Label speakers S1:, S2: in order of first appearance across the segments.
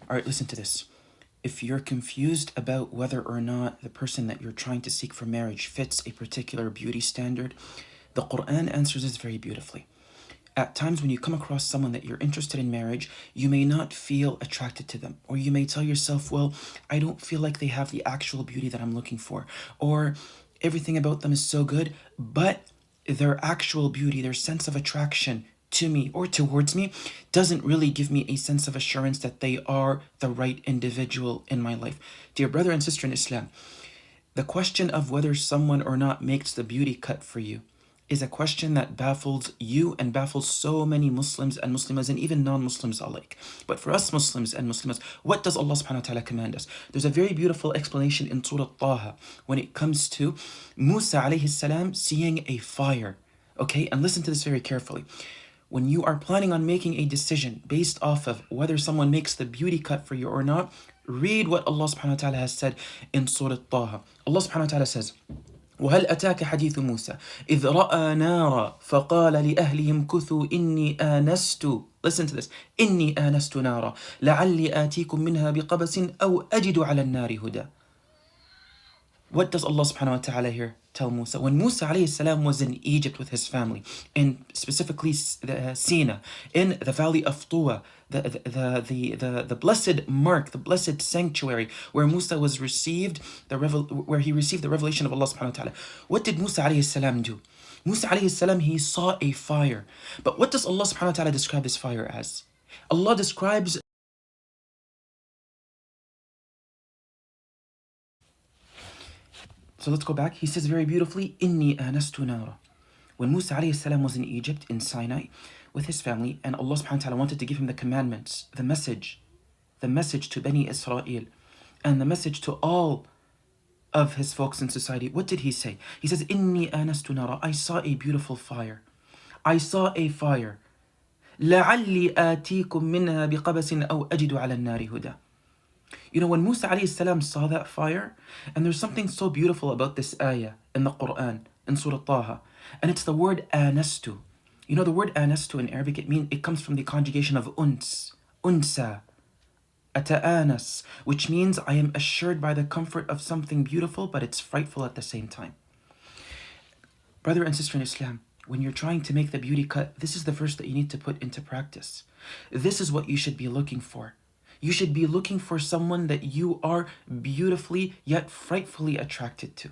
S1: All right, listen to this. If you're confused about whether or not the person that you're trying to seek for marriage fits a particular beauty standard, the Quran answers this very beautifully. At times when you come across someone that you're interested in marriage, you may not feel attracted to them. Or you may tell yourself, well, I don't feel like they have the actual beauty that I'm looking for. Or everything about them is so good, but their actual beauty, their sense of attraction to me or towards me doesn't really give me a sense of assurance that they are the right individual in my life. Dear brother and sister in Islam, the question of whether someone or not makes the beauty cut for you is a question that baffles you and baffles so many Muslims and Muslimas and even non-Muslims alike. But for us Muslims and Muslimas, what does Allah subhanahu wa ta'ala command us? There's a very beautiful explanation in Surah Taha when it comes to Musa alayhi salam seeing a fire. Okay, and listen to this very carefully. When you are planning on making a decision based off of whether someone makes the beauty cut for you or not, read what Allah subhanahu wa ta'ala has said in Surah Taha. Allah subhanahu wa ta'ala says, وهل أتاك حديث موسى إذ رأى نارا فقال لأهلهم كثوا إني آنست. Listen to this. إني آنست نارا لعلي آتيكم منها بقبس أو أجد على النار هدى. What does Allah subhanahu wa ta'ala here tell Musa? When Musa alayhi salam was in Egypt with his family, in specifically Sina, in the valley of Tuwa, the blessed mark, the blessed sanctuary where Musa was received, where he received the revelation of Allah subhanahu wa ta'ala. What did Musa alayhi salam do? Musa alayhi salam, he saw a fire. But what does Allah subhanahu wa ta'ala describe this fire as? Allah describes. So let's go back. He says very beautifully, إِنِّي آنَسْتُ نَارًا. When Musa alayhi salam was in Egypt, in Sinai, with his family, and Allah subhanahu wa ta'ala wanted to give him the commandments, the message to Bani Israel, and the message to all of his folks in society, what did he say? He says, إِنِّي آنَسْتُ نَارًا. I saw a beautiful fire. I saw a fire. لَعَلِّي آتِيكُم مِّنْهَا بِقَبَسٍ أَوْ أَجِدُ عَلَى النَّارِ هُدًى. You know, when Musa alayhi salam saw that fire, and there's something so beautiful about this ayah in the Quran, in Surah Taha, and it's the word anastu. You know, the word anastu in Arabic, it comes from the conjugation of unsa, ata'anas, which means I am assured by the comfort of something beautiful, but it's frightful at the same time. Brother and sister in Islam, when you're trying to make the beauty cut, this is the verse that you need to put into practice. This is what you should be looking for. You should be looking for someone that you are beautifully yet frightfully attracted to.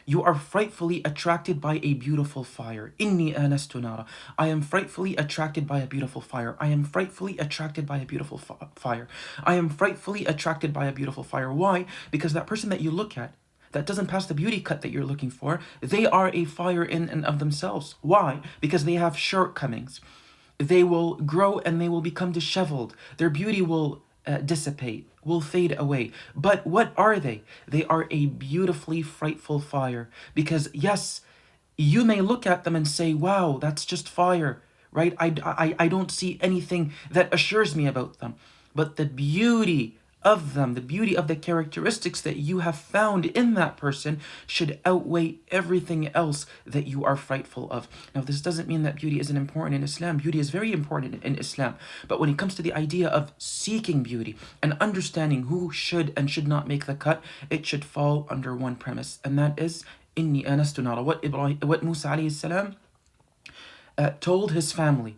S1: You are frightfully attracted by a beautiful fire. Inni anastu nara. I am frightfully attracted by a beautiful fire. I am frightfully attracted by a beautiful fire. I am frightfully attracted by a beautiful fire. Why? Because that person that you look at, that doesn't pass the beauty cut that you're looking for, they are a fire in and of themselves. Why? Because they have shortcomings. They will grow and they will become disheveled. Their beauty will dissipate, will fade away. But what are they? They are a beautifully frightful fire. Because yes, you may look at them and say, wow, that's just fire, right? I don't see anything that assures me about them. But the beauty of them, the beauty of the characteristics that you have found in that person should outweigh everything else that you are frightful of. Now, this doesn't mean that beauty isn't important in Islam. Beauty is very important in Islam. But when it comes to the idea of seeking beauty and understanding who should and should not make the cut, it should fall under one premise, and that is Inni anastu nara. What Musa alayhi salam told his family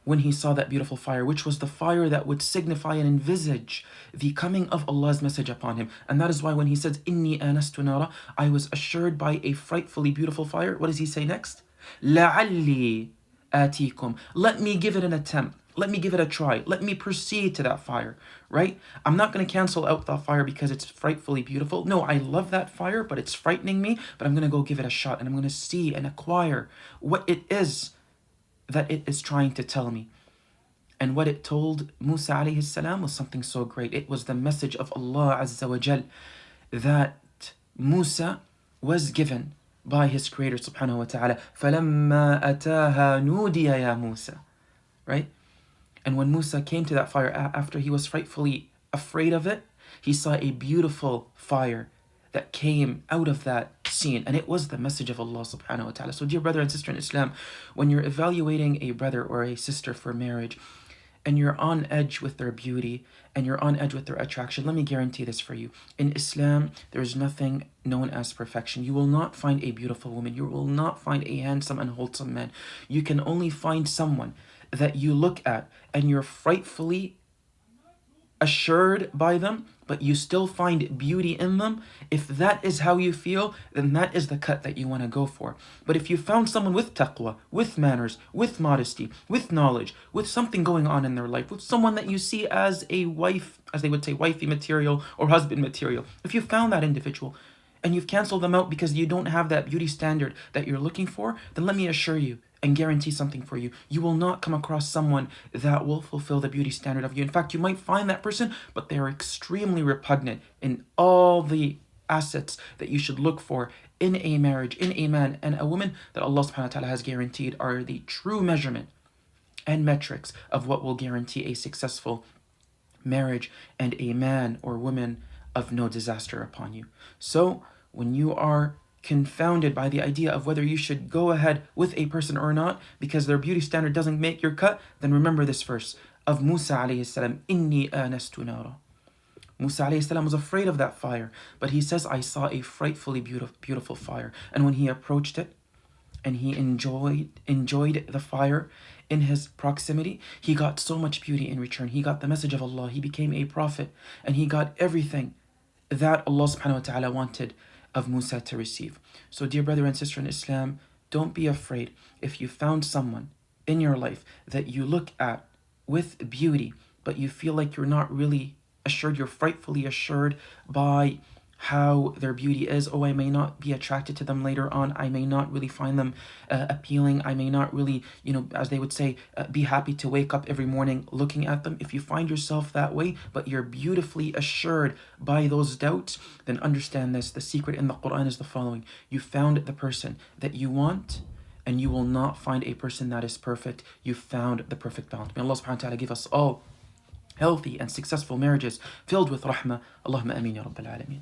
S1: when he saw that beautiful fire, which was the fire that would signify and envisage the coming of Allah's message upon him. And that is why when he says, Inni anastu nara, I was assured by a frightfully beautiful fire, what does he say next? La'alli atikum. Let me give it an attempt. Let me give it a try. Let me proceed to that fire, right? I'm not going to cancel out that fire because it's frightfully beautiful. No, I love that fire, but it's frightening me. But I'm going to go give it a shot, and I'm going to see and acquire what it is that it is trying to tell me. And what it told Musa alayhi salam was something so great. It was the message of Allah Azza wa Jal that Musa was given by his Creator subhanahu wa ta'ala. فَلَمَّا أَتَاهَا نُودِيَ يَا Musa. Right? And when Musa came to that fire, after he was frightfully afraid of it, he saw a beautiful fire that came out of that scene, and it was the message of Allah subhanahu wa ta'ala. So dear brother and sister in Islam, when you're evaluating a brother or a sister for marriage, and you're on edge with their beauty and you're on edge with their attraction, let me guarantee this for you. In Islam, there is nothing known as perfection. You will not find a beautiful woman. You will not find a handsome and wholesome man. You can only find someone that you look at and you're frightfully assured by them, but you still find beauty in them. If that is how you feel, then that is the cut that you want to go for. But if you found someone with taqwa, with manners, with modesty, with knowledge, with something going on in their life, with someone that you see as a wife, as they would say, wifey material or husband material, if you found that individual and you've canceled them out because you don't have that beauty standard that you're looking for, then let me assure you and guarantee something for you. You will not come across someone that will fulfill the beauty standard of you. In fact, you might find that person, but they are extremely repugnant in all the assets that you should look for in a marriage, in a man and a woman that Allah subhanahu wa ta'ala has guaranteed are the true measurement and metrics of what will guarantee a successful marriage and a man or woman of no disaster upon you. So when you are confounded by the idea of whether you should go ahead with a person or not because their beauty standard doesn't make your cut, then remember this verse of Musa alayhi salam, inni anastu nara. Musa alayhi salam was afraid of that fire, but he says, I saw a frightfully beautiful fire. And when he approached it and he enjoyed the fire in his proximity, he got so much beauty in return. He got the message of Allah, he became a prophet, and he got everything that Allah subhanahu wa ta'ala wanted of Musa to receive. So dear brother and sister in Islam, don't be afraid if you found someone in your life that you look at with beauty, but you feel like you're not really assured, you're frightfully assured by how their beauty is. Oh, I may not be attracted to them later on. I may not really find them appealing. I may not really, as they would say, be happy to wake up every morning looking at them. If you find yourself that way, but you're beautifully assured by those doubts, then understand this. The secret in the Quran is the following. You found the person that you want, and you will not find a person that is perfect. You found the perfect balance. May Allah subhanahu wa ta'ala give us all healthy and successful marriages filled with rahmah. Allahumma ameen ya rabbal alameen.